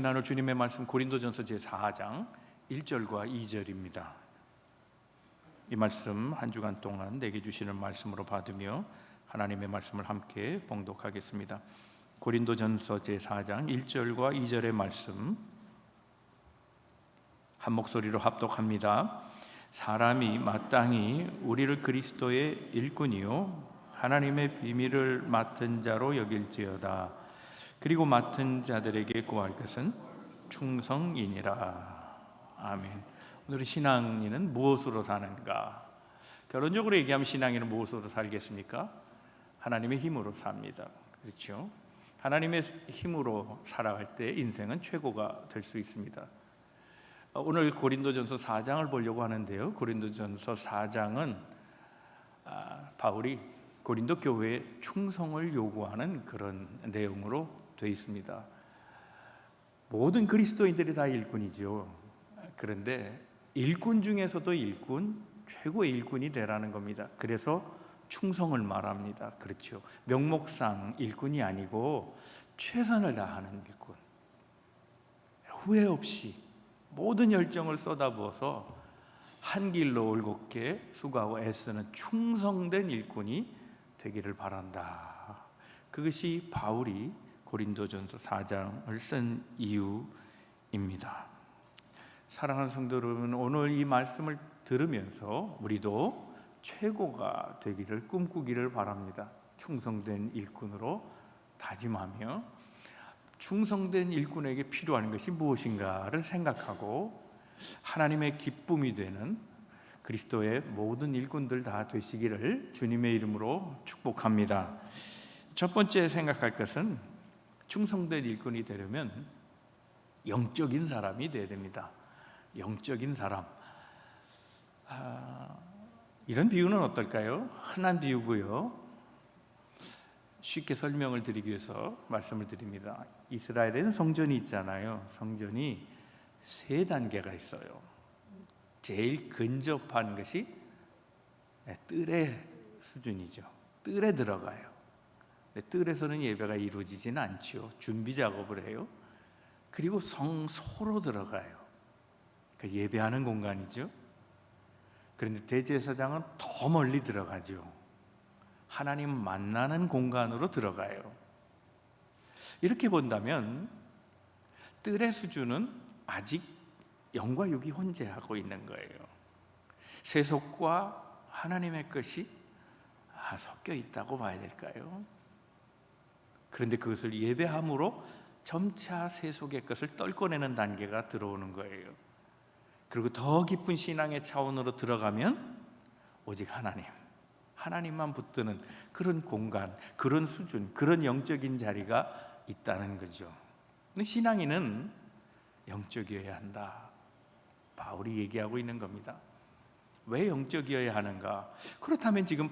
나눌 주님의 말씀 고린도전서 제4장 1절과 2절입니다. 이 말씀 한 주간 동안 내게 주시는 말씀으로 받으며 하나님의 말씀을 함께 봉독하겠습니다. 고린도전서 제4장 1절과 2절의 말씀 한 목소리로 합독합니다. 사람이 마땅히 우리를 그리스도의 일꾼이요 하나님의 비밀을 맡은 자로 여길지어다. 그리고 맡은 자들에게 구할 것은 충성이니라. 아멘. 오늘의 신앙인은 무엇으로 사는가? 결론적으로 얘기하면 신앙인은 무엇으로 살겠습니까? 하나님의 힘으로 삽니다. 그렇죠? 하나님의 힘으로 살아갈 때 인생은 최고가 될 수 있습니다. 오늘 고린도전서 4장을 보려고 하는데요. 고린도전서 4장은 바울이 고린도 교회에 충성을 요구하는 그런 내용으로 되어 있습니다. 모든 그리스도인들이 다 일꾼이죠. 그런데 일꾼 중에서도 일꾼, 최고의 일꾼이 되라는 겁니다. 그래서 충성을 말합니다. 그렇죠. 명목상 일꾼이 아니고 최선을 다하는 일꾼, 후회 없이 모든 열정을 쏟아부어서 한 길로 올곧게 수고하고 애쓰는 충성된 일꾼이 되기를 바란다. 그것이 바울이 고린도전서 4장을 쓴 이유입니다. 사랑하는 성도 여러분, 오늘 이 말씀을 들으면서 우리도 최고가 되기를 꿈꾸기를 바랍니다. 충성된 일꾼으로 다짐하며 충성된 일꾼에게 필요한 것이 무엇인가를 생각하고 하나님의 기쁨이 되는 그리스도의 모든 일꾼들 다 되시기를 주님의 이름으로 축복합니다. 첫 번째 생각할 것은 충성된 일꾼이 되려면 영적인 사람이 되어야 됩니다. 영적인 사람. 이런 비유는 어떨까요? 흔한 비유고요. 쉽게 설명을 드리기 위해서 말씀을 드립니다. 이스라엘에는 성전이 있잖아요. 성전이 세 단계가 있어요. 제일 근접한 것이 뜰의 수준이죠. 뜰에 들어가요. 뜰에서는 예배가 이루어지지는 않죠. 준비 작업을 해요. 그리고 성소로 들어가요. 그러니까 예배하는 공간이죠. 그런데 대제사장은 더 멀리 들어가죠. 하나님 만나는 공간으로 들어가요. 이렇게 본다면 뜰의 수준은 아직 영과 육이 혼재하고 있는 거예요. 세속과 하나님의 것이 섞여 있다고 봐야 될까요? 그런데 그것을 예배함으로 점차 세속의 것을 떨궈내는 단계가 들어오는 거예요. 그리고 더 깊은 신앙의 차원으로 들어가면 오직 하나님만 붙드는 그런 공간, 그런 수준, 그런 영적인 자리가 있다는 거죠. 근데 신앙인은 영적이어야 한다. 바울이 얘기하고 있는 겁니다. 왜 영적이어야 하는가? 그렇다면 지금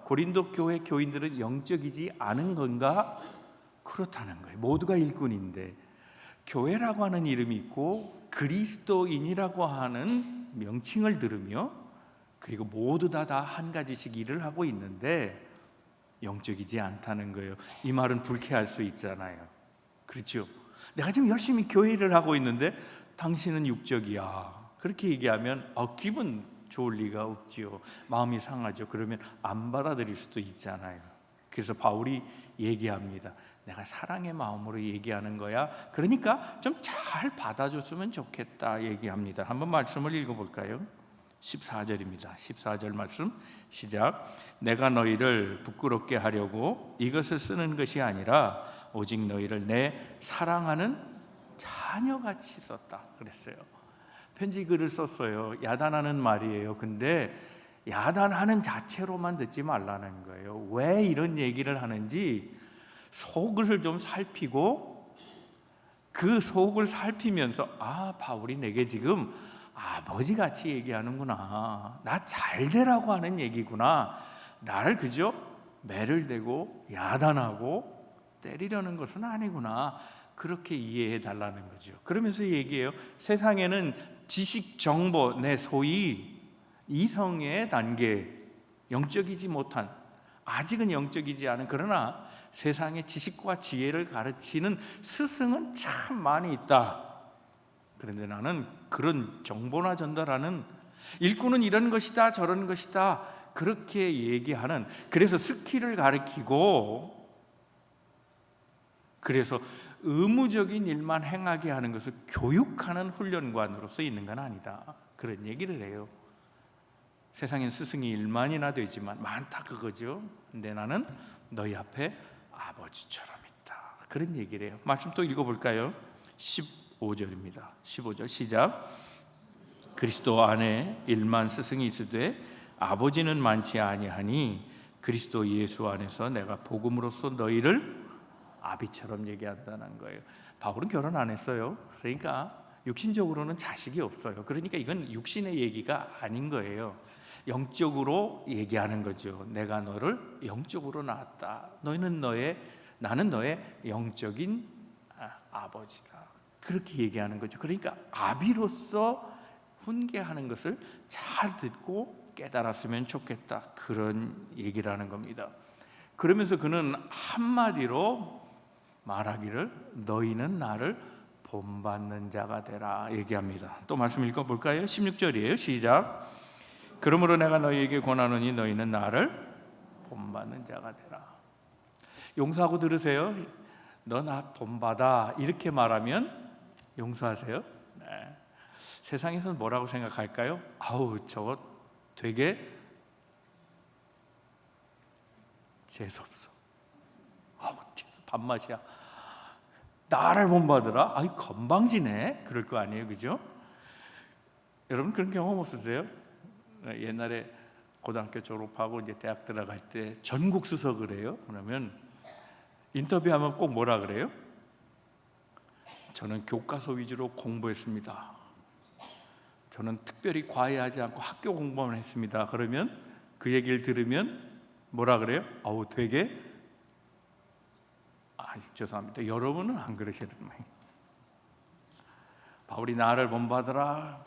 고린도 교회 교인들은 영적이지 않은 건가? 그렇다는 거예요. 모두가 일꾼인데 교회라고 하는 이름이 있고 그리스도인이라고 하는 명칭을 들으며 그리고 모두 다 한 가지씩 일을 하고 있는데 영적이지 않다는 거예요. 이 말은 불쾌할 수 있잖아요. 그렇죠? 내가 지금 열심히 교회 일을 하고 있는데 당신은 육적이야. 그렇게 얘기하면 기분 좋을 리가 없지요. 마음이 상하죠. 그러면 안 받아들일 수도 있잖아요. 그래서 바울이 얘기합니다. 내가 사랑의 마음으로 얘기하는 거야. 그러니까 좀 잘 받아줬으면 좋겠다 얘기합니다. 한번 말씀을 읽어볼까요? 14절입니다. 14절 말씀 시작. 내가 너희를 부끄럽게 하려고 이것을 쓰는 것이 아니라 오직 너희를 내 사랑하는 자녀같이 썼다 그랬어요. 편지 글을 썼어요. 야단하는 말이에요. 근데 야단하는 자체로만 듣지 말라는 거예요. 왜 이런 얘기를 하는지 속을 좀 살피고 그 속을 살피면서 바울이 내게 지금 아버지같이 얘기하는구나. 나 잘 되라고 하는 얘기구나. 나를 그저 매를 대고 야단하고 때리려는 것은 아니구나. 그렇게 이해해 달라는 거죠. 그러면서 얘기해요. 세상에는 지식, 정보, 소위 이성의 단계, 영적이지 못한, 아직은 영적이지 않은, 그러나 세상의 지식과 지혜를 가르치는 스승은 참 많이 있다. 그런데 나는 그런 정보나 전달하는, 일꾼은 이런 것이다 저런 것이다 그렇게 얘기하는, 그래서 스킬을 가르치고 그래서 의무적인 일만 행하게 하는 것을 교육하는 훈련관으로서 있는 건 아니다, 그런 얘기를 해요. 세상엔 스승이 1만이나 되지만 많다 그거죠. 근데 나는 너희 앞에 아버지처럼 있다, 그런 얘기를 해요. 말씀 또 읽어볼까요? 15절입니다 15절 시작. 그리스도 안에 1만 스승이 있으되 아버지는 많지 아니하니 그리스도 예수 안에서 내가 복음으로써 너희를 아비처럼 얘기한다는 거예요. 바울은 결혼 안 했어요. 그러니까 육신적으로는 자식이 없어요. 그러니까 이건 육신의 얘기가 아닌 거예요. 영적으로 얘기하는 거죠. 내가 너를 영적으로 낳았다. 나는 너의 영적인 아버지다. 그렇게 얘기하는 거죠. 그러니까 아비로서 훈계하는 것을 잘 듣고 깨달았으면 좋겠다, 그런 얘기를 하는 겁니다. 그러면서 그는 한마디로 말하기를 너희는 나를 본받는 자가 되라 얘기합니다. 또 말씀 읽어볼까요? 16절이에요 시작. 그러므로 내가 너희에게 권하노니 너희는 나를 본받는 자가 되라. 용서하고 들으세요. 너 나 본받아 이렇게 말하면 용서하세요. 네. 세상에서는 뭐라고 생각할까요? 아우 저거 되게 재수없어. 아우 밥맛이야. 나를 본받으라? 아이 건방지네. 그럴 거 아니에요, 그죠? 여러분 그런 경험 없으세요? 옛날에 고등학교 졸업하고 이제 대학 들어갈 때 전국 수석을 해요. 그러면 인터뷰하면 꼭 뭐라 그래요? 저는 교과서 위주로 공부했습니다. 저는 특별히 과외하지 않고 학교 공부만 했습니다. 그러면 그 얘기를 들으면 뭐라 그래요? 아우 되게 죄송합니다. 여러분은 안 그러시는 거예요. 바울이 나를 본받으라,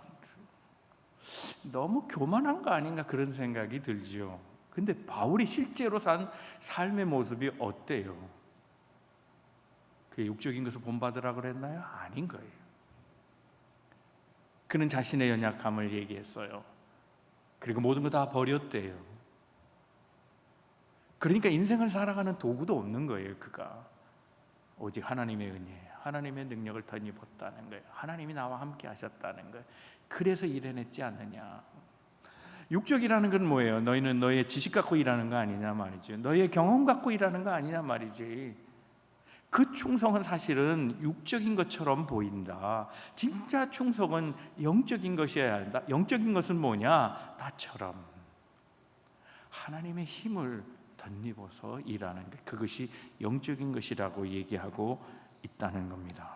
너무 교만한 거 아닌가 그런 생각이 들죠. 근데 바울이 실제로 산 삶의 모습이 어때요? 그 육적인 것을 본받으라 그랬나요? 아닌 거예요. 그는 자신의 연약함을 얘기했어요. 그리고 모든 거 다 버렸대요. 그러니까 인생을 살아가는 도구도 없는 거예요. 그가 오직 하나님의 은혜, 하나님의 능력을 덧입었다는 거예요. 하나님이 나와 함께 하셨다는 거예요. 그래서 일해냈지 않느냐. 육적이라는 건 뭐예요? 너희는 너의 지식 갖고 일하는 거 아니냐 말이죠. 너의 경험 갖고 일하는 거 아니냐 말이지. 그 충성은 사실은 육적인 것처럼 보인다. 진짜 충성은 영적인 것이어야 한다. 영적인 것은 뭐냐? 나처럼 하나님의 힘을 덧입어서 일하는 것, 그것이 영적인 것이라고 얘기하고 있다는 겁니다.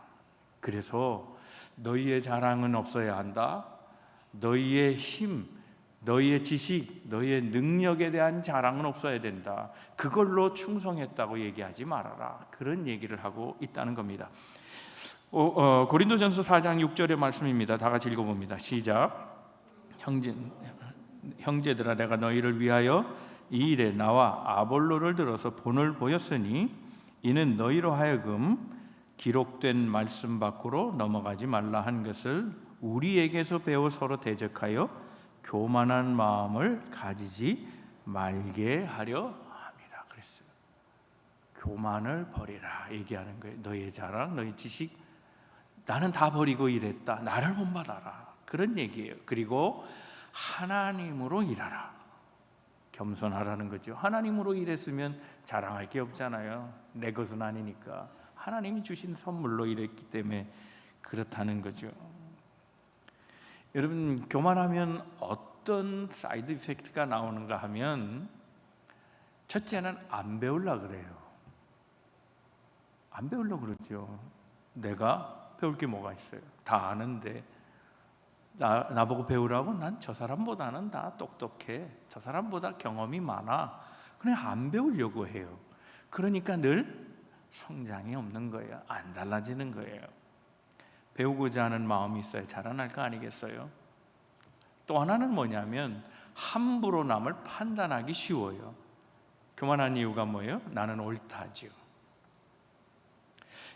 그래서 너희의 자랑은 없어야 한다. 너희의 힘, 너희의 지식, 너희의 능력에 대한 자랑은 없어야 된다. 그걸로 충성했다고 얘기하지 말아라. 그런 얘기를 하고 있다는 겁니다. 고린도전서 4장 6절의 말씀입니다. 다 같이 읽어봅니다. 시작. 형제들아 내가 너희를 위하여 이 일에 나와 아볼로를 들어서 본을 보였으니 이는 너희로 하여금 기록된 말씀 밖으로 넘어가지 말라 한 것을 우리에게서 배워 서로 대적하여 교만한 마음을 가지지 말게 하려 함이라 그랬어요. 교만을 버리라 얘기하는 거예요. 너의 자랑, 너의 지식, 나는 다 버리고 일했다. 나를 본받아라. 그런 얘기예요. 그리고 하나님으로 일하라. 겸손하라는 거죠. 하나님으로 일했으면 자랑할 게 없잖아요. 내 것은 아니니까. 하나님이 주신 선물로 일했기 때문에 그렇다는 거죠. 여러분 교만하면 어떤 사이드 이펙트가 나오는가 하면 첫째는 안 배우려고 그래요. 안 배우려고 그러죠. 내가 배울 게 뭐가 있어요? 다 아는데 나보고 배우라고? 난 저 사람보다는 다 똑똑해. 저 사람보다 경험이 많아. 그냥 안 배우려고 해요. 그러니까 늘 성장이 없는 거예요. 안 달라지는 거예요. 배우고자 하는 마음이 있어야 자라날 거 아니겠어요? 또 하나는 뭐냐면 함부로 남을 판단하기 쉬워요. 교만한 이유가 뭐예요? 나는 옳다지요.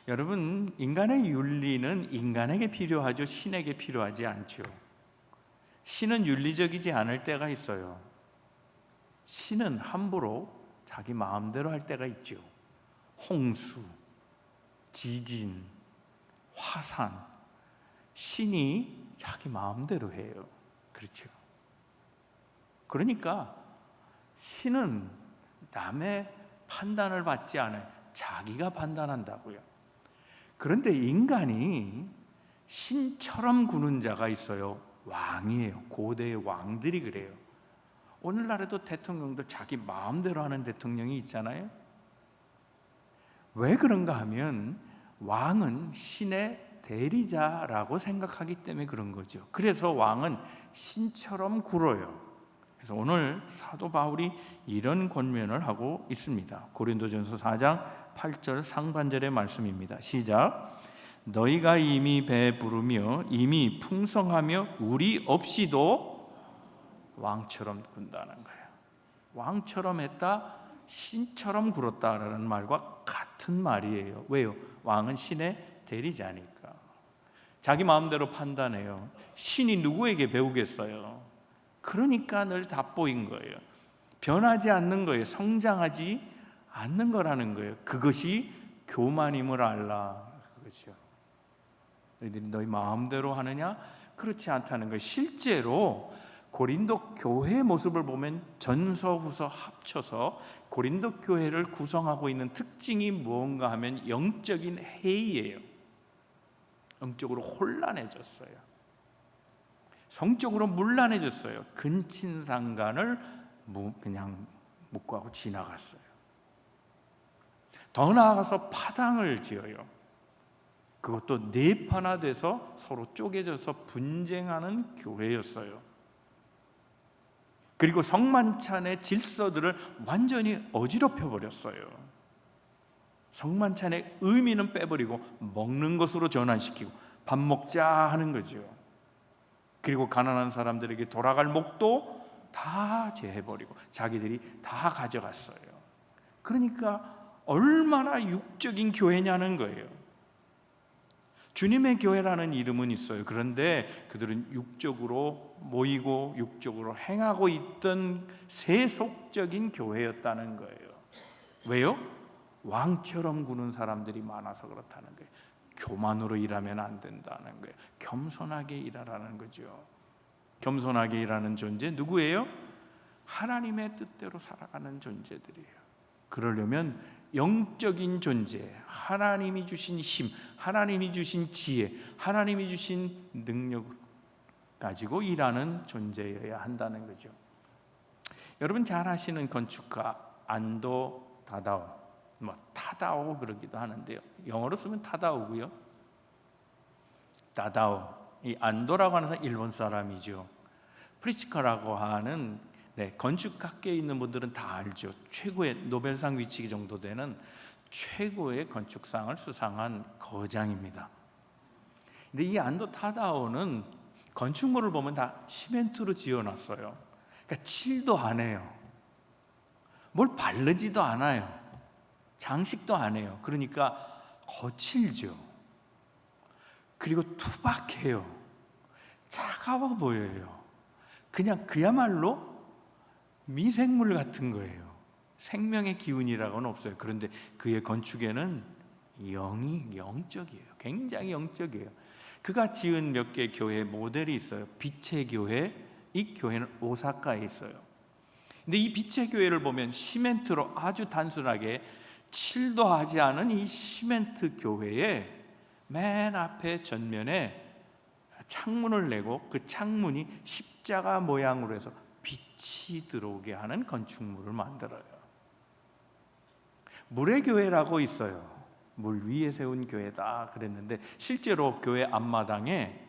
여러분, 인간의 윤리는 인간에게 필요하죠. 신에게 필요하지 않죠. 신은 윤리적이지 않을 때가 있어요. 신은 함부로 자기 마음대로 할 때가 있죠. 홍수, 지진, 화산, 신이 자기 마음대로 해요. 그렇죠. 그러니까 신은 남의 판단을 받지 않아요. 자기가 판단한다고요. 그런데 인간이 신처럼 구는 자가 있어요. 왕이에요. 고대의 왕들이 그래요. 오늘날에도 대통령도 자기 마음대로 하는 대통령이 있잖아요. 왜 그런가 하면 왕은 신의 대리자라고 생각하기 때문에 그런 거죠. 그래서 왕은 신처럼 굴어요. 그래서 오늘 사도 바울이 이런 권면을 하고 있습니다. 고린도전서 4장 8절 상반절의 말씀입니다. 시작. 너희가 이미 배부르며 이미 풍성하며 우리 없이도 왕처럼 군다는 거예요. 왕처럼 했다, 신처럼 굴었다라는 말과 같은 말이에요. 왜요? 왕은 신의 대리자니까. 자기 마음대로 판단해요. 신이 누구에게 배우겠어요? 그러니까 늘 답보인 거예요. 변하지 않는 거예요. 성장하지 않는 거라는 거예요. 그것이 교만임을 알라. 그렇죠. 너희들이 너희 마음대로 하느냐? 그렇지 않다는 거예요. 실제로 고린도 교회의 모습을 보면 전서 후서 합쳐서 고린도 교회를 구성하고 있는 특징이 무언가 하면 영적인 해이예요. 영적으로 혼란해졌어요. 성적으로 문란해졌어요. 근친상간을 그냥 묵과고 지나갔어요. 더 나아가서 파당을 지어요. 그것도 네파나 서로 쪼개져서 분쟁하는 교회였어요. 그리고 성만찬의 질서들을 완전히 어지럽혀 버렸어요. 성만찬의 의미는 빼버리고 먹는 것으로 전환시키고 밥 먹자 하는 거죠. 그리고 가난한 사람들에게 돌아갈 목도 다 제해버리고 자기들이 다 가져갔어요. 그러니까 얼마나 육적인 교회냐는 거예요. 주님의 교회라는 이름은 있어요. 그런데 그들은 육적으로 모이고 육적으로 행하고 있던 세속적인 교회였다는 거예요. 왜요? 왕처럼 구는 사람들이 많아서 그렇다는 거예요. 교만으로 일하면 안 된다는 거예요. 겸손하게 일하라는 거죠. 겸손하게 일하는 존재 누구예요? 하나님의 뜻대로 살아가는 존재들이에요. 그러려면 영적인 존재, 하나님이 주신 힘, 하나님이 주신 지혜, 하나님이 주신 능력을 가지고 일하는 존재여야 한다는 거죠. 여러분 잘 아시는 건축가 안도 다다오, 타다오 그러기도 하는데요. 영어로 쓰면 타다오고요. 다다오, 이 안도라고 하는 사람은 일본 사람이죠. 프리츠커라고 하는 건축학계에 있는 분들은 다 알죠. 최고의 노벨상 위치 정도 되는 최고의 건축상을 수상한 거장입니다. 근데 이 안도 타다오는 건축물을 보면 다 시멘트로 지어놨어요. 그러니까 칠도 안 해요. 뭘 바르지도 않아요. 장식도 안 해요. 그러니까 거칠죠. 그리고 투박해요. 차가워 보여요. 그야말로 미생물 같은 거예요. 생명의 기운이라고는 없어요. 그런데 그의 건축에는 영이 영적이에요. 굉장히 영적이에요. 그가 지은 몇 개의 교회 모델이 있어요. 빛의 교회. 이 교회는 오사카에 있어요. 근데 이 빛의 교회를 보면 시멘트로 아주 단순하게 칠도 하지 않은 이 시멘트 교회에 맨 앞에 전면에 창문을 내고 그 창문이 십자가 모양으로 해서 빛이 들어오게 하는 건축물을 만들어요. 물의 교회라고 있어요. 물 위에 세운 교회다 그랬는데 실제로 교회 앞마당에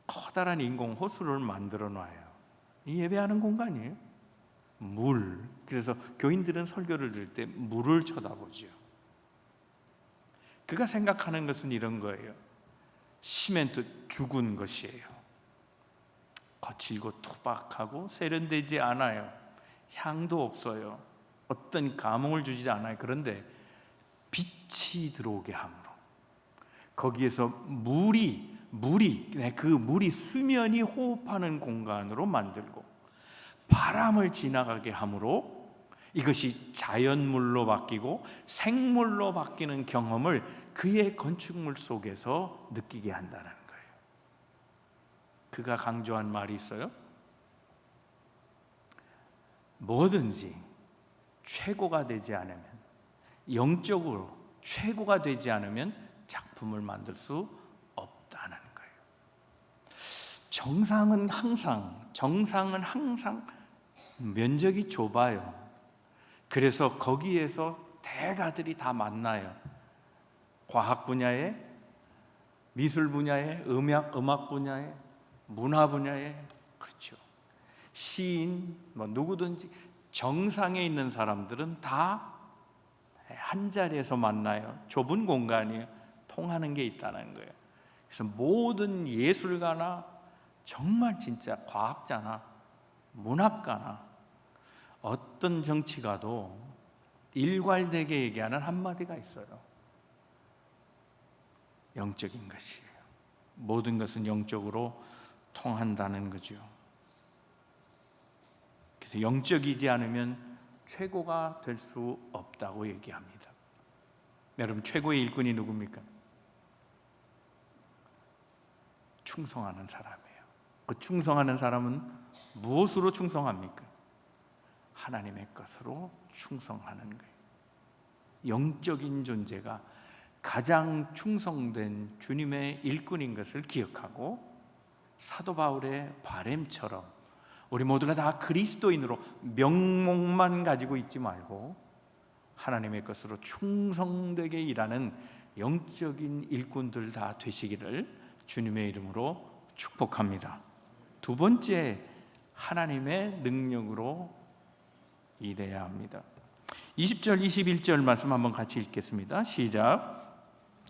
커다란 인공 호수를 만들어 놔요. 이 예배하는 공간이에요. 물. 그래서 교인들은 설교를 들을 때 물을 쳐다보죠. 그가 생각하는 것은 이런 거예요. 시멘트 죽은 것이에요. 거칠고 투박하고 세련되지 않아요. 향도 없어요. 어떤 감흥을 주지 않아요. 그런데 빛이 들어오게 함으로, 거기에서 그 물이 수면이 호흡하는 공간으로 만들고 바람을 지나가게 함으로 이것이 자연물로 바뀌고 생물로 바뀌는 경험을 그의 건축물 속에서 느끼게 한다는 거예요. 그가 강조한 말이 있어요. 뭐든지 최고가 되지 않으면, 영적으로 최고가 되지 않으면 작품을 만들 수 없다는 거예요. 정상은 항상 면적이 좁아요. 그래서 거기에서 대가들이 다 만나요. 과학 분야에, 미술 분야에, 음악 분야에, 문화 분야에, 그렇죠. 시인, 누구든지 정상에 있는 사람들은 다 한 자리에서 만나요. 좁은 공간이에요. 통하는 게 있다는 거예요. 그래서 모든 예술가나 정말 진짜 과학자나 문학가나 어떤 정치가도 일괄되게 얘기하는 한마디가 있어요. 영적인 것이에요. 모든 것은 영적으로 통한다는 거죠. 그래서 영적이지 않으면 최고가 될 수 없다고 얘기합니다. 여러분, 최고의 일꾼이 누굽니까? 충성하는 사람이에요. 그 충성하는 사람은 무엇으로 충성합니까? 하나님의 것으로 충성하는 거예요. 영적인 존재가 가장 충성된 주님의 일꾼인 것을 기억하고, 사도 바울의 바램처럼 우리 모두가 다 그리스도인으로 명목만 가지고 있지 말고 하나님의 것으로 충성되게 일하는 영적인 일꾼들 다 되시기를 주님의 이름으로 축복합니다. 두 번째, 하나님의 능력으로 일해야 합니다. 20절 21절 말씀 한번 같이 읽겠습니다. 시작.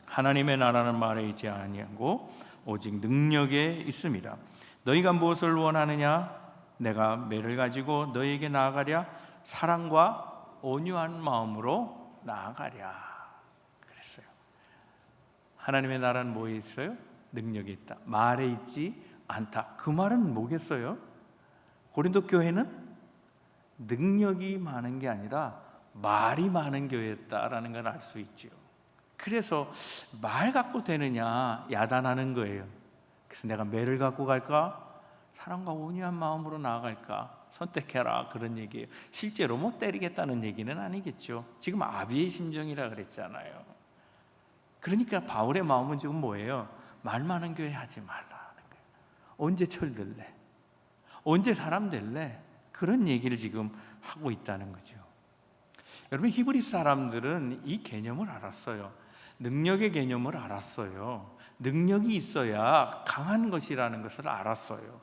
하나님의 나라는 말에 있지 아니하고 오직 능력에 있습니다. 너희가 무엇을 원하느냐? 내가 매를 가지고 너희에게 나아가랴. 사랑과 온유한 마음으로 나아가랴. 그랬어요. 하나님의 나라는 뭐에 있어요? 능력이 있다. 말에 있지 않다. 그 말은 뭐겠어요? 고린도 교회는 능력이 많은 게 아니라 말이 많은 교회였다라는 걸 알 수 있죠. 그래서 말 갖고 되느냐 야단하는 거예요. 그래서 내가 매를 갖고 갈까? 사랑과 온유한 마음으로 나아갈까? 선택해라, 그런 얘기예요. 실제로 뭐 때리겠다는 얘기는 아니겠죠. 지금 아비의 심정이라 그랬잖아요. 그러니까 바울의 마음은 지금 뭐예요? 말 많은 교회 하지 말라는 거예요. 언제 철들래? 언제 사람 될래? 그런 얘기를 지금 하고 있다는 거죠. 여러분, 히브리 사람들은 이 개념을 알았어요. 능력의 개념을 알았어요. 능력이 있어야 강한 것이라는 것을 알았어요.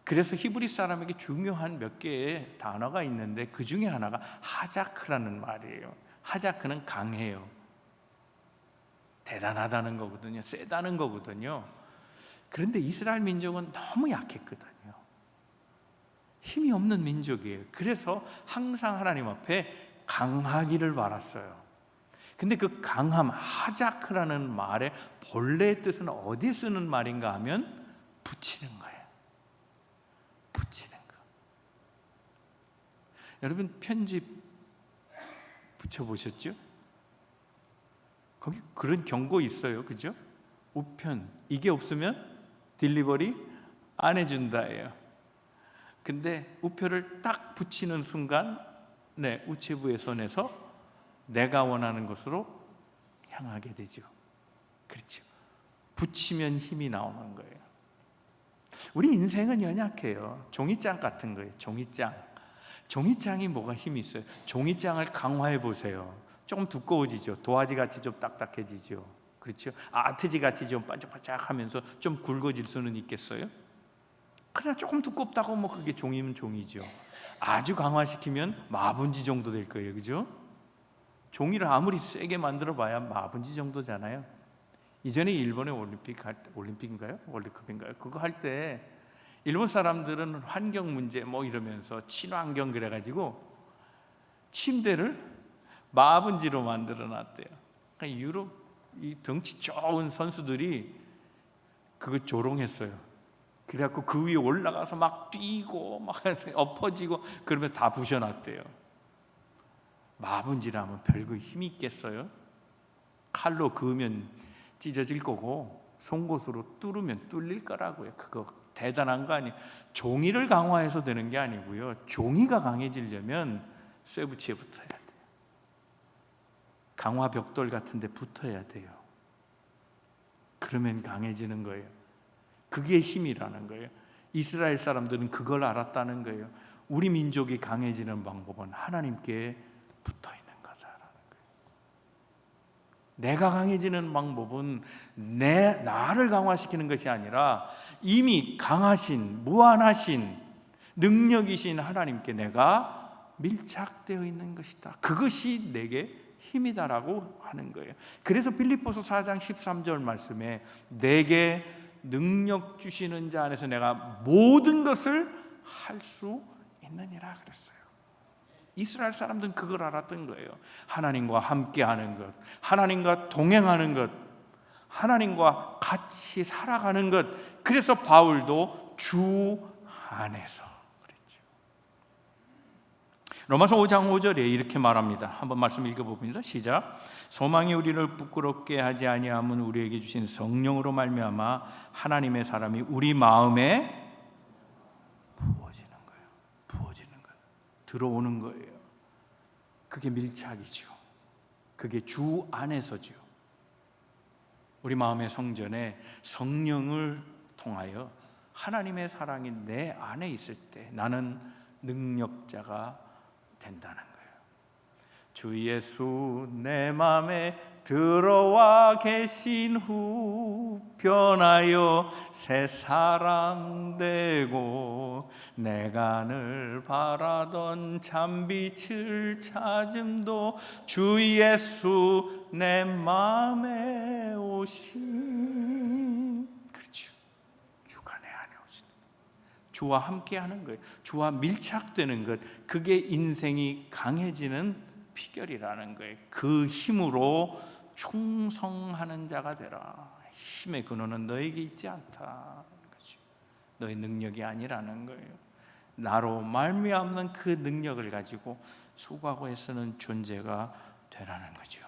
그래서 히브리 사람에게 중요한 몇 개의 단어가 있는데 그 중에 하나가 하자크라는 말이에요. 하자크는 강해요. 대단하다는 거거든요. 세다는 거거든요. 그런데 이스라엘 민족은 너무 약했거든요. 힘이 없는 민족이에요. 그래서 항상 하나님 앞에 강하기를 바랐어요. 근데 그 강함, 하자크라는 말의 본래의 뜻은 어디에 쓰는 말인가 하면 붙이는 거예요. 붙이는 거. 여러분, 편집 붙여보셨죠? 거기 그런 경고 있어요. 그죠? 우편, 이게 없으면 딜리버리 안 해준다예요. 근데 우표를 딱 붙이는 순간 우체부의 손에서 내가 원하는 것으로 향하게 되죠. 그렇죠. 붙이면 힘이 나오는 거예요. 우리 인생은 연약해요. 종이장 같은 거예요. 종이장이 뭐가 힘이 있어요? 종이장을 강화해 보세요. 조금 두꺼워지죠. 도화지같이 좀 딱딱해지죠. 그렇죠? 아트지같이 좀 반짝반짝하면서 좀 굵어질 수는 있겠어요? 그러나 조금 두껍다고 뭐 그게 종이면 종이죠. 아주 강화시키면 마분지 정도 될 거예요. 그죠? 종이를 아무리 세게 만들어 봐야 마분지 정도잖아요. 이전에 일본의 올림픽인가요? 월드컵인가요? 그거 할 때 일본 사람들은 환경 문제 뭐 이러면서 친환경 그래가지고 침대를 마분지로 만들어 놨대요. 그러니까 유럽 이 덩치 좋은 선수들이 그거 조롱했어요. 그래갖고 그 위에 올라가서 막 뛰고 막 엎어지고 그러면 다 부셔놨대요. 마분지라면 별거 힘이 있겠어요? 칼로 그으면 찢어질 거고 송곳으로 뚫으면 뚫릴 거라고요. 그거 대단한 거 아니에요. 종이를 강화해서 되는 게 아니고요. 종이가 강해지려면 쇠붙이에 붙어야 돼요. 강화 벽돌 같은 데 붙어야 돼요. 그러면 강해지는 거예요. 그게 힘이라는 거예요. 이스라엘 사람들은 그걸 알았다는 거예요. 우리 민족이 강해지는 방법은 하나님께 붙어 있는 거다라는 거예요. 내가 강해지는 방법은 나를 강화시키는 것이 아니라 이미 강하신, 무한하신 능력이신 하나님께 내가 밀착되어 있는 것이다. 그것이 내게 힘이다라고 하는 거예요. 그래서 빌립보서 4장 13절 말씀에 내게 능력 주시는 자 안에서 내가 모든 것을 할 수 있느니라 그랬어요. 이스라엘 사람들은 그걸 알았던 거예요. 하나님과 함께하는 것, 하나님과 동행하는 것, 하나님과 같이 살아가는 것. 그래서 바울도 주 안에서 그랬죠. 로마서 5장 5절에 이렇게 말합니다. 한번 말씀 읽어봅니다. 시작. 소망이 우리를 부끄럽게 하지 아니함은 우리에게 주신 성령으로 말미암아 하나님의 사람이 우리 마음에 부어지는 거예요. 부어지는 거예요. 들어오는 거예요. 그게 밀착이죠. 그게 주 안에서죠. 우리 마음의 성전에 성령을 통하여 하나님의 사랑이 내 안에 있을 때 나는 능력자가 된다는 거예요. 주 예수 내 마음에 들어와 계신 후 변하여 새 사람 되고 내가 늘 바라던 참빛을 찾음도 주 예수 내 마음에 오신. 그렇죠. 주가 내 안에 오신. 주와 함께하는 거예요. 주와 밀착되는 것, 그게 인생이 강해지는 비결이라는 거예요. 그 힘으로 충성하는 자가 되라. 힘의 근원은 너에게 있지 않다. 그렇죠. 너의 능력이 아니라는 거예요. 나로 말미암는 그 능력을 가지고 수고하고 애쓰는 존재가 되라는 거죠.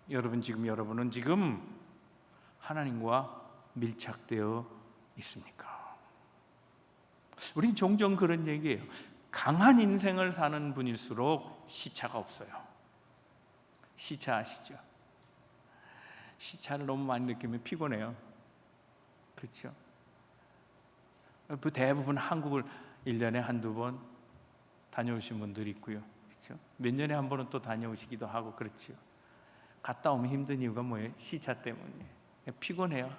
여러분은 지금 하나님과 밀착되어 있습니까? 우린 종종 그런 얘기예요. 강한 인생을 사는 분일수록 시차가 없어요. 시차 아시죠? 시차를 너무 많이 느끼면 피곤해요. 그렇죠? 대부분 한국을 1년에 한두 번 다녀오신 분들이 있고요. 그렇죠? 몇 년에 한 번은 또 다녀오시기도 하고 그렇죠. 갔다 오면 힘든 이유가 뭐예요? 시차 때문에. 피곤해요.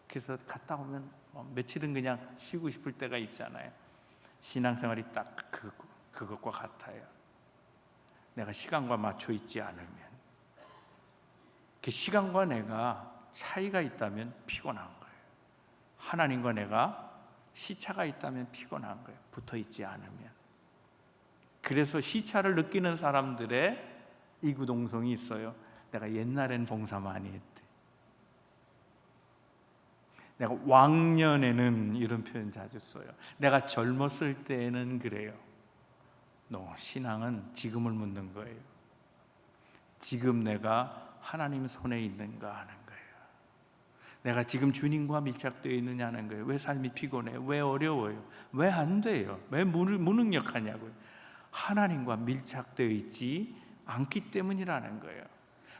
그래서 갔다 오면 며칠은 그냥 쉬고 싶을 때가 있잖아요. 신앙생활이 딱 그것과 같아요. 내가 시간과 맞춰 있지 않으면, 그 시간과 내가 차이가 있다면 피곤한 거예요. 하나님과 내가 시차가 있다면 피곤한 거예요. 붙어 있지 않으면. 그래서 시차를 느끼는 사람들의 이구동성이 있어요. 내가 옛날엔 봉사 많이 했대. 내가 왕년에는 이런 표현 자주 써요. 내가 젊었을 때는 그래요. 신앙은 지금을 묻는 거예요. 지금 내가 하나님 손에 있는가 하는 거예요. 내가 지금 주님과 밀착되어 있느냐 하는 거예요. 왜 삶이 피곤해요? 왜 어려워요? 왜 안 돼요? 왜 무능력하냐고요? 하나님과 밀착되어 있지 않기 때문이라는 거예요.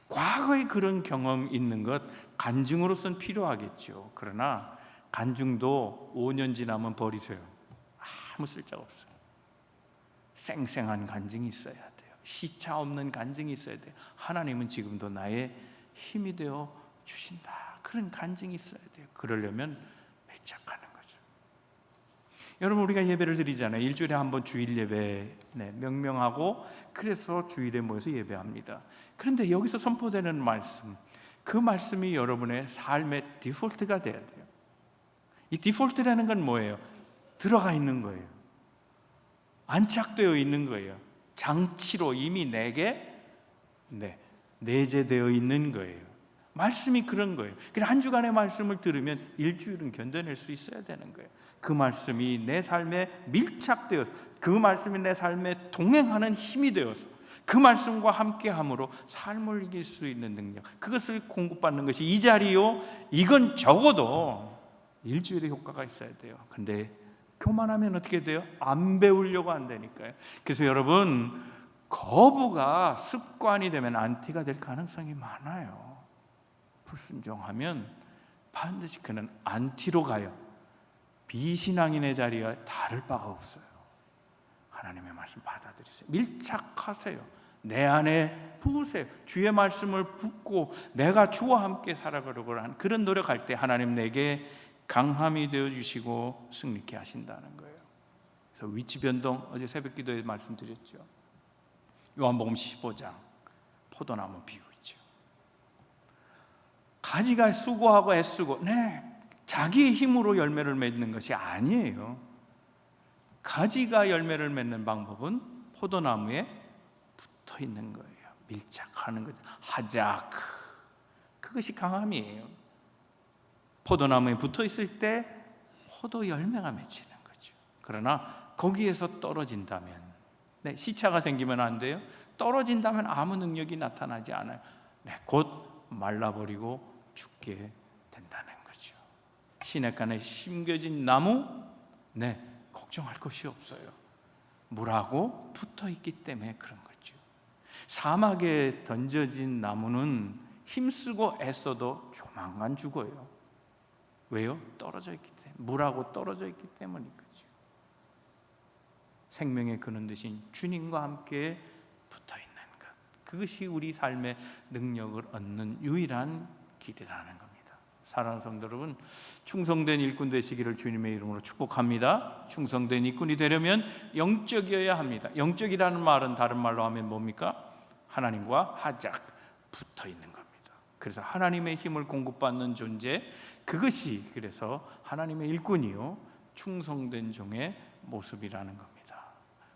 과거에 그런 경험 있는 것 간증으로서는 필요하겠죠. 그러나 간증도 5년 지나면 버리세요. 아무 쓸데가 없어요. 생생한 간증이 있어야 돼요. 시차 없는 간증이 있어야 돼요. 하나님은 지금도 나의 힘이 되어 주신다. 그런 간증이 있어야 돼요. 그러려면 밀착하는 거죠. 여러분, 우리가 예배를 드리잖아요. 일주일에 한 번 주일 예배 명명하고 그래서 주일에 모여서 예배합니다. 그런데 여기서 선포되는 말씀, 그 말씀이 여러분의 삶의 디폴트가 돼야 돼요. 이 디폴트라는 건 뭐예요? 들어가 있는 거예요. 안착되어 있는 거예요. 장치로 이미 내게 내재되어 있는 거예요. 말씀이 그런 거예요. 그래서 한 주간의 말씀을 들으면 일주일은 견뎌낼 수 있어야 되는 거예요. 그 말씀이 내 삶에 밀착되어서, 그 말씀이 내 삶에 동행하는 힘이 되어서, 그 말씀과 함께함으로 삶을 이길 수 있는 능력, 그것을 공급받는 것이 이 자리요. 이건 적어도 일주일의 효과가 있어야 돼요. 근데 교만하면 어떻게 돼요? 안 배우려고 한다니까요. 그래서 여러분, 거부가 습관이 되면 안티가 될 가능성이 많아요. 불순종하면 반드시 그는 안티로 가요. 비신앙인의 자리와 다를 바가 없어요. 하나님의 말씀 받아들이세요. 밀착하세요. 내 안에 부으세요. 주의 말씀을 붓고 내가 주와 함께 살아가려고 하는 그런 노력할 때 하나님 내게 강함이 되어주시고 승리케 하신다는 거예요. 그래서 위치 변동, 어제 새벽 기도에 말씀드렸죠. 요한복음 15장 포도나무 비유 있죠. 가지가 수고하고 애쓰고 자기의 힘으로 열매를 맺는 것이 아니에요. 가지가 열매를 맺는 방법은 포도나무에 붙어 있는 거예요. 밀착하는 거죠. 하자크, 그것이 강함이에요. 포도나무에 붙어 있을 때 포도 열매가 맺히는 거죠. 그러나 거기에서 떨어진다면, 시차가 생기면 안 돼요. 떨어진다면 아무 능력이 나타나지 않아요. 곧 말라버리고 죽게 된다는 거죠. 시냇가에 심겨진 나무, 걱정할 것이 없어요. 물하고 붙어 있기 때문에 그런 거죠. 사막에 던져진 나무는 힘쓰고 애써도 조만간 죽어요. 왜요? 떨어져 있기 때문에, 물하고 떨어져 있기 때문인 거죠. 생명의 근원 되신 주님과 함께 붙어 있는 것, 그것이 우리 삶의 능력을 얻는 유일한 길이라는 겁니다. 사랑하는 성도 여러분, 충성된 일꾼 되시기를 주님의 이름으로 축복합니다. 충성된 일꾼이 되려면 영적이어야 합니다. 영적이라는 말은 다른 말로 하면 뭡니까? 하나님과 하작 붙어 있는 겁니다. 그래서 하나님의 힘을 공급받는 존재, 그것이 그래서 하나님의 일꾼이요 충성된 종의 모습이라는 겁니다.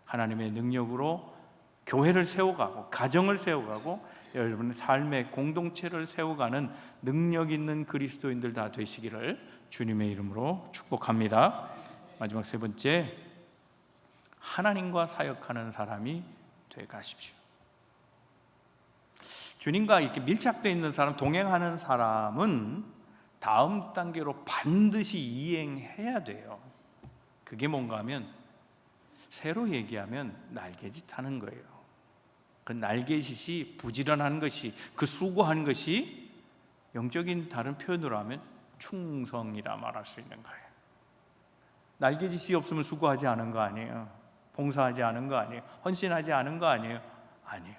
하나님의 능력으로 교회를 세워가고 가정을 세워가고 여러분의 삶의 공동체를 세워가는 능력 있는 그리스도인들 다 되시기를 주님의 이름으로 축복합니다. 마지막 세 번째, 하나님과 사역하는 사람이 돼 가십시오. 주님과 이렇게 밀착되어 있는 사람, 동행하는 사람은 다음 단계로 반드시 이행해야 돼요. 그게 뭔가 하면, 새로 얘기하면 날개짓 하는 거예요. 그 날개짓이 부지런한 것이, 그 수고한 것이 영적인 다른 표현으로 하면 충성이라 말할 수 있는 거예요. 날개짓이 없으면 수고하지 않은 거 아니에요. 봉사하지 않은 거 아니에요. 헌신하지 않은 거 아니에요. 아니에요.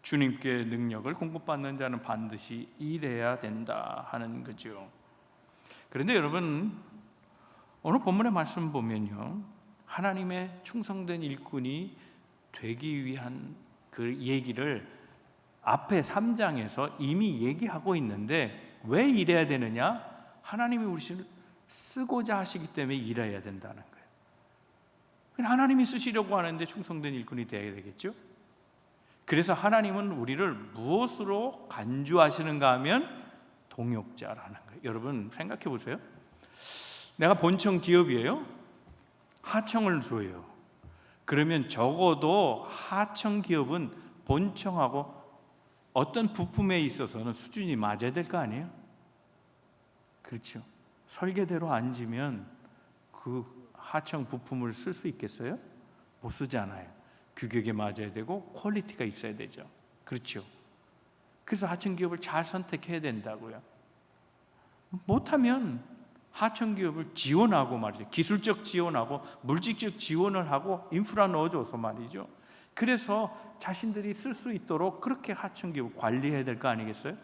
주님께 능력을 공급받는 자는 반드시 일해야 된다 하는 거죠. 그런데 여러분, 오늘 본문의 말씀 보면요, 하나님의 충성된 일꾼이 되기 위한 그 얘기를 앞에 3장에서 이미 얘기하고 있는데, 왜 일해야 되느냐? 하나님이 우리를 쓰고자 하시기 때문에 일해야 된다는 거예요. 하나님이 쓰시려고 하는데 충성된 일꾼이 되어야 되겠죠? 그래서 하나님은 우리를 무엇으로 간주하시는가 하면 동역자라는 거예요. 여러분 생각해 보세요. 내가 본청 기업이에요. 하청을 줘요. 그러면 적어도 하청 기업은 본청하고 어떤 부품에 있어서는 수준이 맞아야 될 거 아니에요? 그렇죠. 설계대로 앉으면 그 하청 부품을 쓸 수 있겠어요? 못 쓰잖아요. 규격에 맞아야 되고 퀄리티가 있어야 되죠. 그렇죠. 그래서 하청 기업을 잘 선택해야 된다고요. 못하면 하청 기업을 지원하고 말이죠. 기술적 지원하고 물질적 지원을 하고 인프라 넣어줘서 말이죠. 그래서 자신들이 쓸 수 있도록 그렇게 하청 기업을 관리해야 될 거 아니겠어요?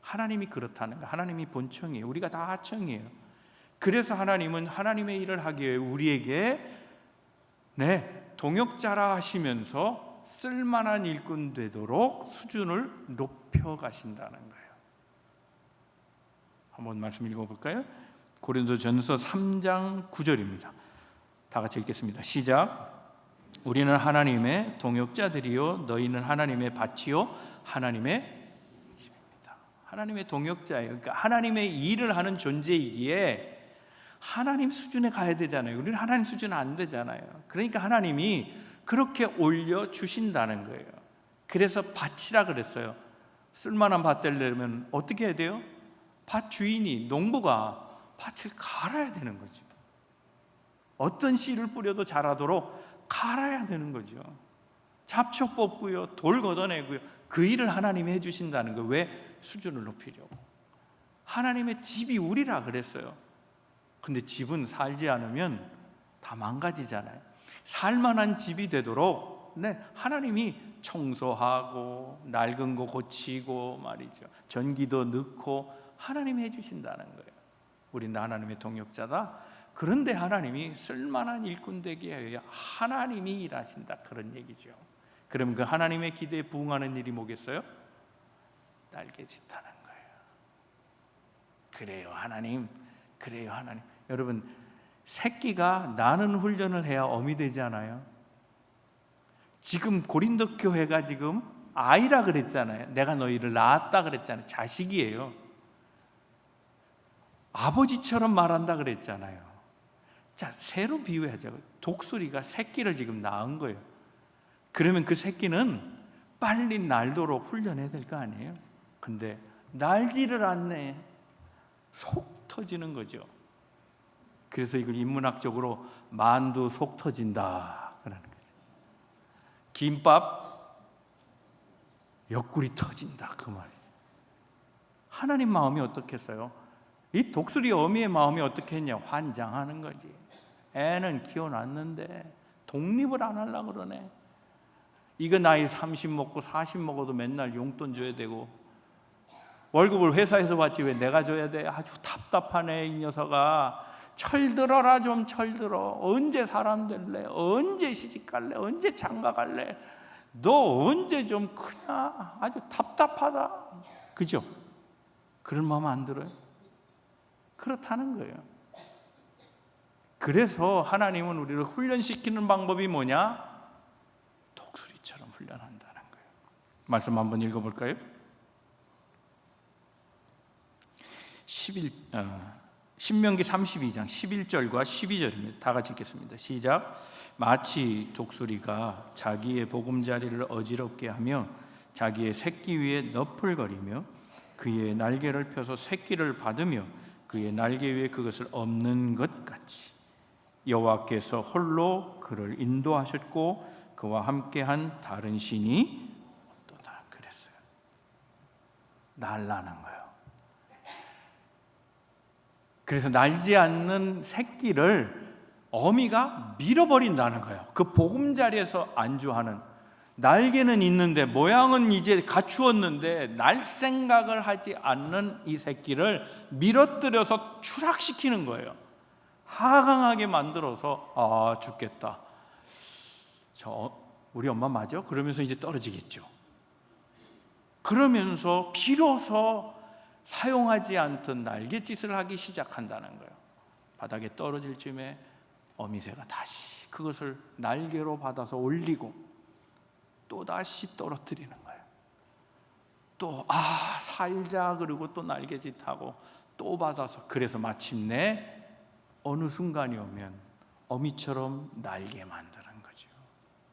하나님이 그렇다는 거예요. 하나님이 본청이에요. 우리가 다 하청이에요. 그래서 하나님은 하나님의 일을 하기 위해 우리에게 동역자라 하시면서 쓸만한 일꾼 되도록 수준을 높여 가신다는 거예요. 한번 말씀 읽어볼까요? 고린도전서 3장 9절입니다. 다 같이 읽겠습니다. 시작. 우리는 하나님의 동역자들이요 너희는 하나님의 밭이요 하나님의 집입니다. 하나님의 동역자예요. 그러니까 하나님의 일을 하는 존재이기에 하나님 수준에 가야 되잖아요. 우리는 하나님 수준은 안 되잖아요. 그러니까 하나님이 그렇게 올려 주신다는 거예요. 그래서 밭이라 그랬어요. 쓸만한 밭 되려면 어떻게 해야 돼요? 밭 주인이, 농부가 밭을 갈아야 되는 거죠. 어떤 씨를 뿌려도 자라도록 갈아야 되는 거죠. 잡초 뽑고요, 돌 걷어내고요. 그 일을 하나님이 해주신다는 거예요. 왜? 수준을 높이려고. 하나님의 집이 우리라 그랬어요. 근데 집은 살지 않으면 다 망가지잖아요. 살만한 집이 되도록 하나님이 청소하고 낡은 거 고치고 말이죠. 전기도 넣고 하나님이 해주신다는 거예요. 우리는 하나님의 동역자다. 그런데 하나님이 쓸만한 일꾼 되게 하여 하나님이 일하신다, 그런 얘기죠. 그럼 그 하나님의 기대에 부응하는 일이 뭐겠어요? 날개짓하는 거예요. 그래요 하나님, 그래요 하나님. 여러분, 새끼가 나는 훈련을 해야 어미 되지 않아요? 지금 고린도 교회가 지금 아이라 그랬잖아요. 내가 너희를 낳았다 그랬잖아요. 자식이에요. 아버지처럼 말한다 그랬잖아요. 자, 새로 비유하자고. 독수리가 새끼를 지금 낳은 거예요. 그러면 그 새끼는 빨리 날도록 훈련해야 될 거 아니에요? 근데 날지를 않네. 속 터지는 거죠. 그래서 이걸 인문학적으로 만두 속 터진다 그러는 거죠. 김밥 옆구리 터진다, 그 말이죠. 하나님 마음이 어떻겠어요? 이 독수리 어미의 마음이 어떻게 했냐? 환장하는 거지. 애는 키워놨는데 독립을 안 하려고 그러네. 이거 나이 30 먹고 40 먹어도 맨날 용돈 줘야 되고, 월급을 회사에서 받지 왜 내가 줘야 돼? 아주 답답하네 이 녀석아. 철들어라 좀, 철들어. 언제 사람 될래? 언제 시집갈래? 언제 장가갈래? 너 언제 좀 크냐? 아주 답답하다. 그죠? 그런 마음 안 들어요? 그렇다는 거예요. 그래서 하나님은 우리를 훈련시키는 방법이 뭐냐? 독수리처럼 훈련한다는 거예요. 말씀 한번 읽어볼까요? 신명기 32장 11절과 12절입니다. 다 같이 읽겠습니다. 시작. 마치 독수리가 자기의 보금자리를 어지럽게 하며 자기의 새끼 위에 너풀거리며 그의 날개를 펴서 새끼를 받으며 그의 날개 위에 그것을 엎는 것 같이 여호와께서 홀로 그를 인도하셨고 그와 함께한 다른 신이 없도다 그랬어요. 날라는 거예요. 그래서 날지 않는 새끼를 어미가 밀어버린다는 거예요. 그 보금자리에서 안주하는, 날개는 있는데 모양은 이제 갖추었는데 날 생각을 하지 않는 이 새끼를 밀어뜨려서 추락시키는 거예요. 하강하게 만들어서 죽겠다. 우리 엄마 맞아? 그러면서 이제 떨어지겠죠. 그러면서 비로소 사용하지 않던 날갯짓을 하기 시작한다는 거예요. 바닥에 떨어질 쯤에 어미새가 다시 그것을 날개로 받아서 올리고 또 다시 떨어뜨리는 거예요. 또 살자 그러고 또 날갯짓하고 또 받아서, 그래서 마침내 어느 순간이 오면 어미처럼 날개 만드는 거죠.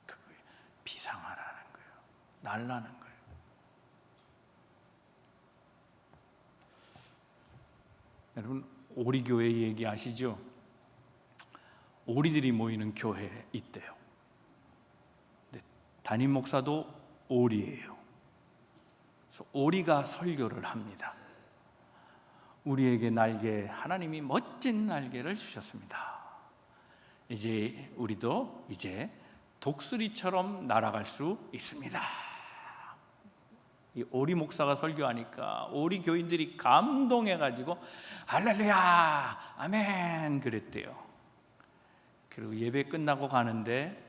그거에 비상하라는 거예요. 날라는 거예요. 여러분, 오리교회 얘기 아시죠? 오리들이 모이는 교회 있대요. 담임 목사도 오리예요. 그래서 오리가 설교를 합니다. 우리에게 날개, 하나님이 멋진 날개를 주셨습니다. 이제 우리도 이제 독수리처럼 날아갈 수 있습니다. 이 오리 목사가 설교하니까 오리 교인들이 감동해가지고 할렐루야 아멘 그랬대요. 그리고 예배 끝나고 가는데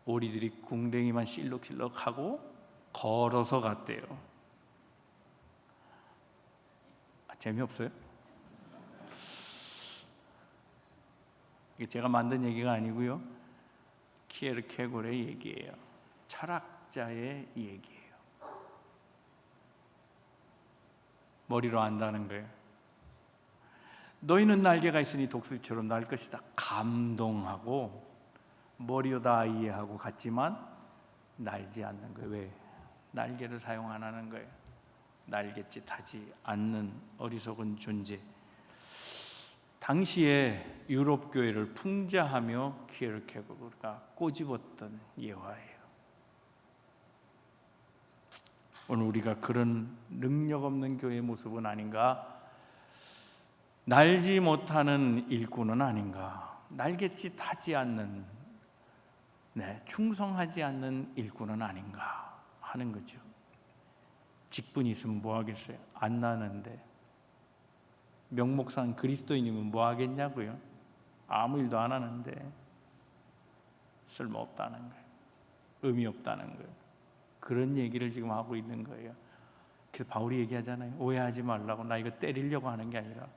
오리들이 궁뎅이만 실룩실룩하고 걸어서 갔대요. 재미없어요? 이게 제가 만든 얘기가 아니고요, 키에르케고르의 얘기예요. 철학자의 얘기예요. 머리로 안다는 거예요. 너희는 날개가 있으니 독수리처럼 날 것이다. 감동하고 머리로 다 이해하고 같지만 날지 않는 거예요. 왜? 날개를 사용 안 하는 거예요. 날갯짓 하지 않는 어리석은 존재. 당시에 유럽 교회를 풍자하며 키에르케고르가 꼬집었던 예화예요. 오늘 우리가 그런 능력 없는 교회의 모습은 아닌가? 날지 못하는 일꾼은 아닌가? 날갯짓 하지 않는, 충성하지 않는 일꾼은 아닌가 하는 거죠. 직분이 있으면 뭐 하겠어요? 안 나는데. 명목상 그리스도인이면 뭐 하겠냐고요? 아무 일도 안 하는데 쓸모없다는 거예요. 의미 없다는 거예요. 그런 얘기를 지금 하고 있는 거예요. 그래서 바울이 얘기하잖아요. 오해하지 말라고. 나 이거 때리려고 하는 게 아니라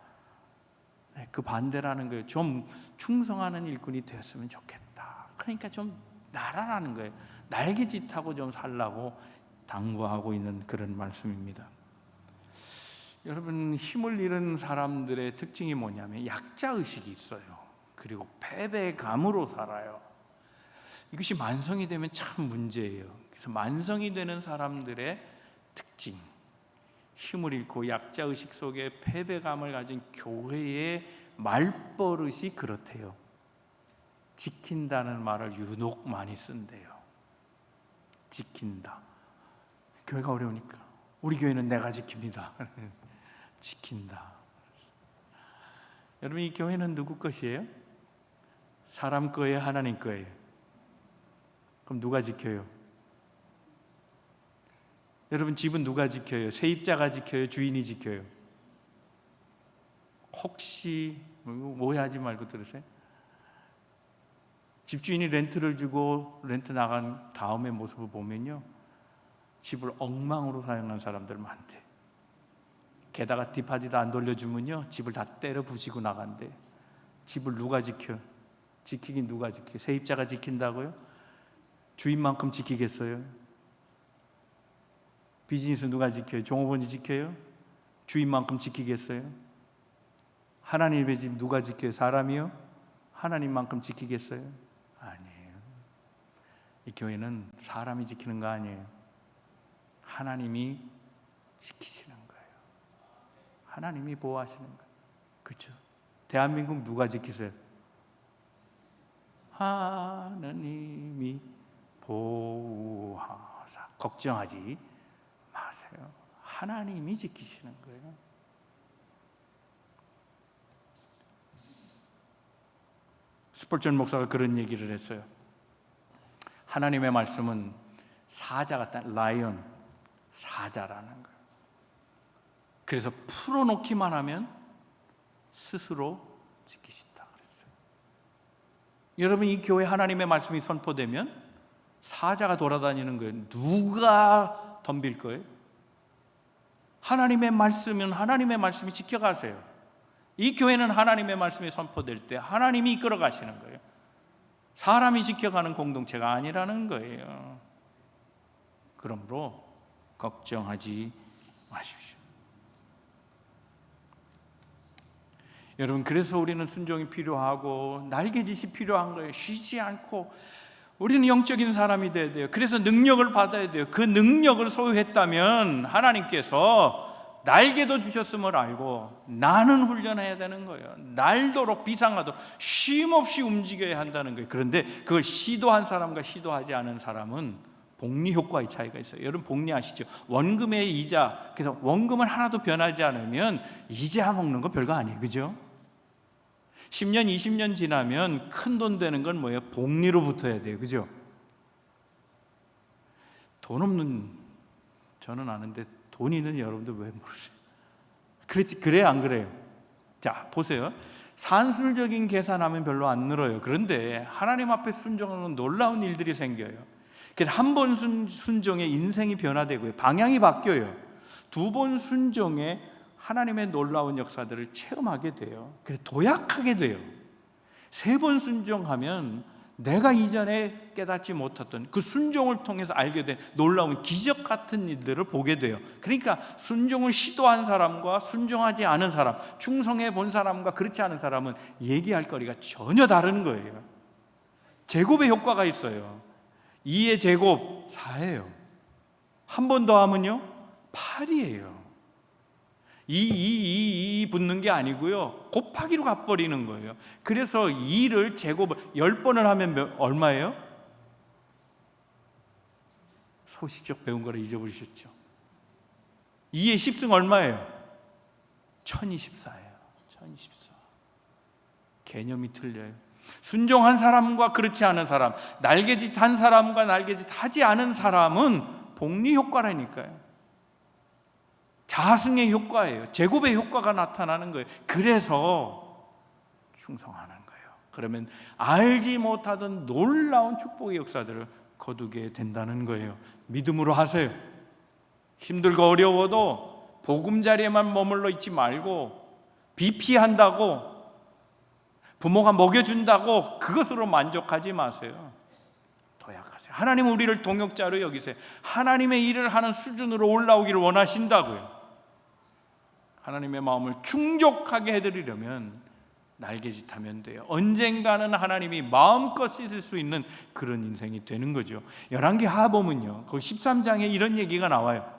그 반대라는 거예요. 좀 충성하는 일꾼이 되었으면 좋겠다. 그러니까 좀 날아라는 거예요. 날개짓하고 좀 살라고 당부하고 있는 그런 말씀입니다. 여러분, 힘을 잃은 사람들의 특징이 뭐냐면 약자의식이 있어요. 그리고 패배감으로 살아요. 이것이 만성이 되면 참 문제예요. 그래서 만성이 되는 사람들의 특징, 힘을 잃고 약자의식 속에 패배감을 가진 교회의 말버릇이 그렇대요. 지킨다는 말을 유독 많이 쓴대요. 지킨다. 교회가 어려우니까 우리 교회는 내가 지킵니다. 지킨다. 여러분, 이 교회는 누구 것이에요? 사람 거예요? 하나님 거예요? 그럼 누가 지켜요? 여러분, 집은 누가 지켜요? 세입자가 지켜요? 주인이 지켜요? 혹시 오해하지 말고 들으세요. 집주인이 렌트를 주고 렌트 나간 다음의 모습을 보면요, 집을 엉망으로 사용한 사람들 많대. 게다가 디파짓 안 돌려주면요, 집을 다 때려 부시고 나간대. 집을 누가 지켜? 지키긴 누가 지켜? 세입자가 지킨다고요? 주인만큼 지키겠어요? 비즈니스 누가 지켜요? 종업원이 지켜요? 주인만큼 지키겠어요? 하나님의 집 누가 지켜요? 사람이요? 하나님만큼 지키겠어요? 아니에요. 이 교회는 사람이 지키는 거 아니에요. 하나님이 지키시는 거예요. 하나님이 보호하시는 거예요. 그렇죠? 대한민국 누가 지키세요? 하나님이 보호하사. 걱정하지 마세요. 하나님이 지키시는 거예요. 스펄전 목사가 그런 얘기를 했어요. 하나님의 말씀은 사자 같다. 라이언, 사자라는 거예요. 그래서 풀어놓기만 하면 스스로 지키신다 그랬어요. 여러분, 이 교회 하나님의 말씀이 선포되면 사자가 돌아다니는 거예요. 누가 덤빌 거예요? 하나님의 말씀은 하나님의 말씀이 지켜가세요. 이 교회는 하나님의 말씀이 선포될 때 하나님이 이끌어 가시는 거예요. 사람이 지켜가는 공동체가 아니라는 거예요. 그러므로 걱정하지 마십시오. 여러분, 그래서 우리는 순종이 필요하고 날개짓이 필요한 거예요. 쉬지 않고 우리는 영적인 사람이 돼야 돼요. 그래서 능력을 받아야 돼요. 그 능력을 소유했다면 하나님께서 날개도 주셨음을 알고 나는 훈련해야 되는 거예요. 날도록 비상하도록 쉼없이 움직여야 한다는 거예요. 그런데 그걸 시도한 사람과 시도하지 않은 사람은 복리 효과의 차이가 있어요. 여러분, 복리 아시죠? 원금의 이자. 그래서 원금은 하나도 변하지 않으면 이자 먹는 거 별거 아니에요. 그죠? 10년, 20년 지나면 큰 돈 되는 건 뭐예요? 복리로 붙어야 돼요. 그죠? 돈 없는 저는 아는데 돈 있는 여러분들 왜 모르세요? 그렇지, 그래요, 안 그래요? 자, 보세요. 산술적인 계산하면 별로 안 늘어요. 그런데 하나님 앞에 순종하는 놀라운 일들이 생겨요. 그래서 한 번 순종에 인생이 변화되고요, 방향이 바뀌어요. 두 번 순종에 하나님의 놀라운 역사들을 체험하게 돼요. 그래서 도약하게 돼요. 세 번 순종하면 내가 이전에 깨닫지 못했던 그 순종을 통해서 알게 된 놀라운 기적 같은 일들을 보게 돼요. 그러니까 순종을 시도한 사람과 순종하지 않은 사람, 충성해 본 사람과 그렇지 않은 사람은 얘기할 거리가 전혀 다른 거예요. 제곱의 효과가 있어요. 2의 제곱 4예요. 한 번 더 하면요 8이에요. 2 붙는 게 아니고요 곱하기로 갚버리는 거예요. 그래서 2를 제곱을 10번을 하면 얼마예요? 소시적 배운 거를 잊어버리셨죠? 2의 10승 얼마예요? 1024예요. 1024. 개념이 틀려요. 순종한 사람과 그렇지 않은 사람, 날개짓 한 사람과 날개짓 하지 않은 사람은 복리 효과라니까요. 자승의 효과예요. 제곱의 효과가 나타나는 거예요. 그래서 충성하는 거예요. 그러면 알지 못하던 놀라운 축복의 역사들을 거두게 된다는 거예요. 믿음으로 하세요. 힘들고 어려워도 보금자리에만 머물러 있지 말고, 비피한다고 부모가 먹여준다고 그것으로 만족하지 마세요. 도약하세요. 하나님은 우리를 동역자로 여기세요. 하나님의 일을 하는 수준으로 올라오기를 원하신다고요. 하나님의 마음을 충족하게 해드리려면 날개짓하면 돼요. 언젠가는 하나님이 마음껏 씻을 수 있는 그런 인생이 되는 거죠. 열왕기하 보면요, 그 13장에 이런 얘기가 나와요.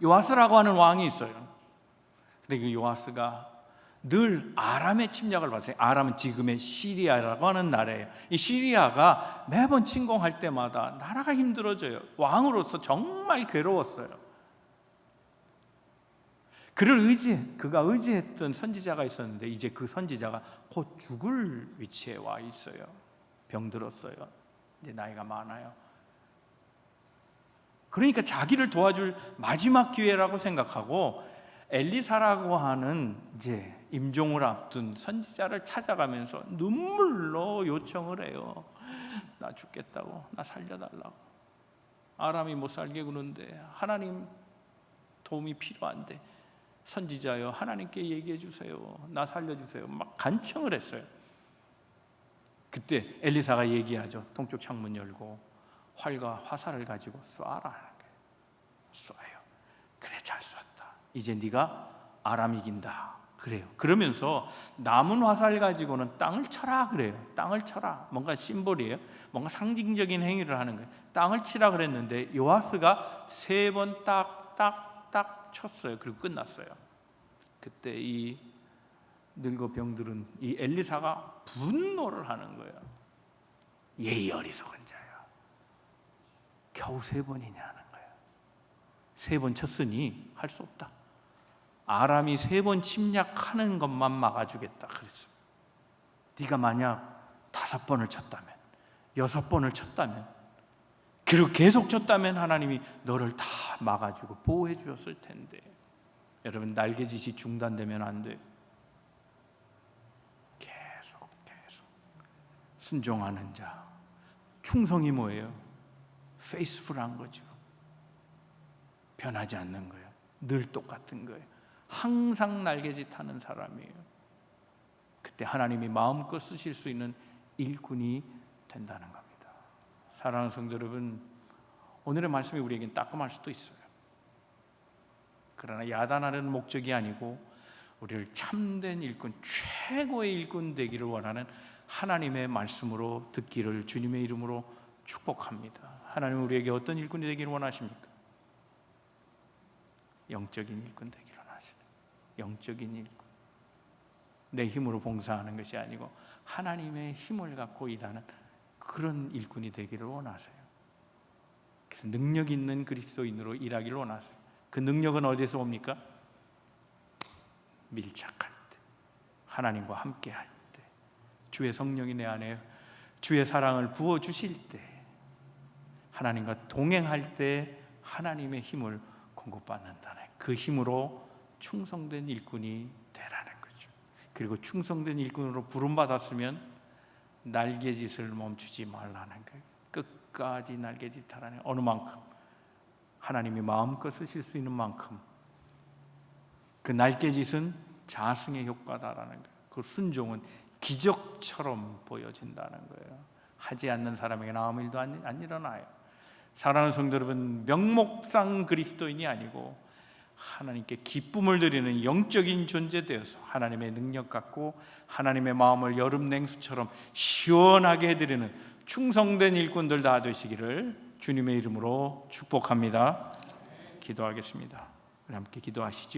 요아스라고 하는 왕이 있어요. 근데 그 요아스가 늘 아람의 침략을 받았어요. 아람은 지금의 시리아라고 하는 나라예요. 이 시리아가 매번 침공할 때마다 나라가 힘들어져요. 왕으로서 정말 괴로웠어요. 그가 의지했던 선지자가 있었는데 이제 그 선지자가 곧 죽을 위치에 와 있어요. 병들었어요. 이제 나이가 많아요. 그러니까 자기를 도와줄 마지막 기회라고 생각하고 엘리사라고 하는 이제 임종을 앞둔 선지자를 찾아가면서 눈물로 요청을 해요. 나 죽겠다고, 나 살려달라고. 아람이 못 살게 구는데 하나님 도움이 필요한데 선지자여 하나님께 얘기해 주세요. 나 살려주세요. 막 간청을 했어요. 그때 엘리사가 얘기하죠. 동쪽 창문 열고 활과 화살을 가지고 쏴라 하는 거예요. 쏴요. 그래, 잘 쐈다. 이제 네가 아람 이긴다. 그래요. 그러면서 남은 화살 가지고는 땅을 쳐라 그래요. 땅을 쳐라. 뭔가 심볼이에요. 뭔가 상징적인 행위를 하는 거예요. 땅을 치라 그랬는데 요아스가 3번 딱딱딱 쳤어요. 그리고 끝났어요. 그때 이 늙어 병들은 이 엘리사가 분노를 하는 거예요. 예의 어리석은 자야, 겨우 3번이냐 하는 거예요. 3번 쳤으니 할 수 없다. 아람이 3번 침략하는 것만 막아주겠다 그랬어요. 네가 만약 5번을 쳤다면, 6번을 쳤다면, 그리고 계속 쳤다면 하나님이 너를 다 막아주고 보호해 주었을 텐데. 여러분, 날개짓이 중단되면 안 돼요. 계속 순종하는 자. 충성이 뭐예요? 페이스풀한 거죠. 변하지 않는 거예요. 늘 똑같은 거예요. 항상 날개짓하는 사람이에요. 그때 하나님이 마음껏 쓰실 수 있는 일꾼이 된다는 겁니다. 사랑하는 성도 여러분, 오늘의 말씀이 우리에겐 따끔할 수도 있어요. 그러나 야단하는 목적이 아니고 우리를 참된 일꾼, 최고의 일꾼 되기를 원하는 하나님의 말씀으로 듣기를 주님의 이름으로 축복합니다. 하나님 우리에게 어떤 일꾼이 되기를 원하십니까? 영적인 일꾼 되기를 원하시는, 영적인 일꾼. 내 힘으로 봉사하는 것이 아니고 하나님의 힘을 갖고 일하는 그런 일꾼이 되기를 원하세요. 그래서 능력 있는 그리스도인으로 일하기를 원하세요. 그 능력은 어디에서 옵니까? 밀착할 때, 하나님과 함께 할 때, 주의 성령이 내 안에 주의 사랑을 부어주실 때, 하나님과 동행할 때 하나님의 힘을 공급받는다는, 그 힘으로 충성된 일꾼이 되라는 거죠. 그리고 충성된 일꾼으로 부름받았으면 날개짓을 멈추지 말라는 거예요. 끝까지 날개짓하라는, 어느 만큼 하나님이 마음껏 쓰실 수 있는 만큼. 그 날개짓은 자승의 효과다라는 거예요. 그 순종은 기적처럼 보여진다는 거예요. 하지 않는 사람에게는 아무 일도 안 일어나요. 사랑하는 성도 여러분, 명목상 그리스도인이 아니고 하나님께 기쁨을 드리는 영적인 존재 되어서 하나님의 능력 갖고 하나님의 마음을 여름 냉수처럼 시원하게 해드리는 충성된 일꾼들 다 되시기를 주님의 이름으로 축복합니다. 기도하겠습니다. 우리 함께 기도하시죠.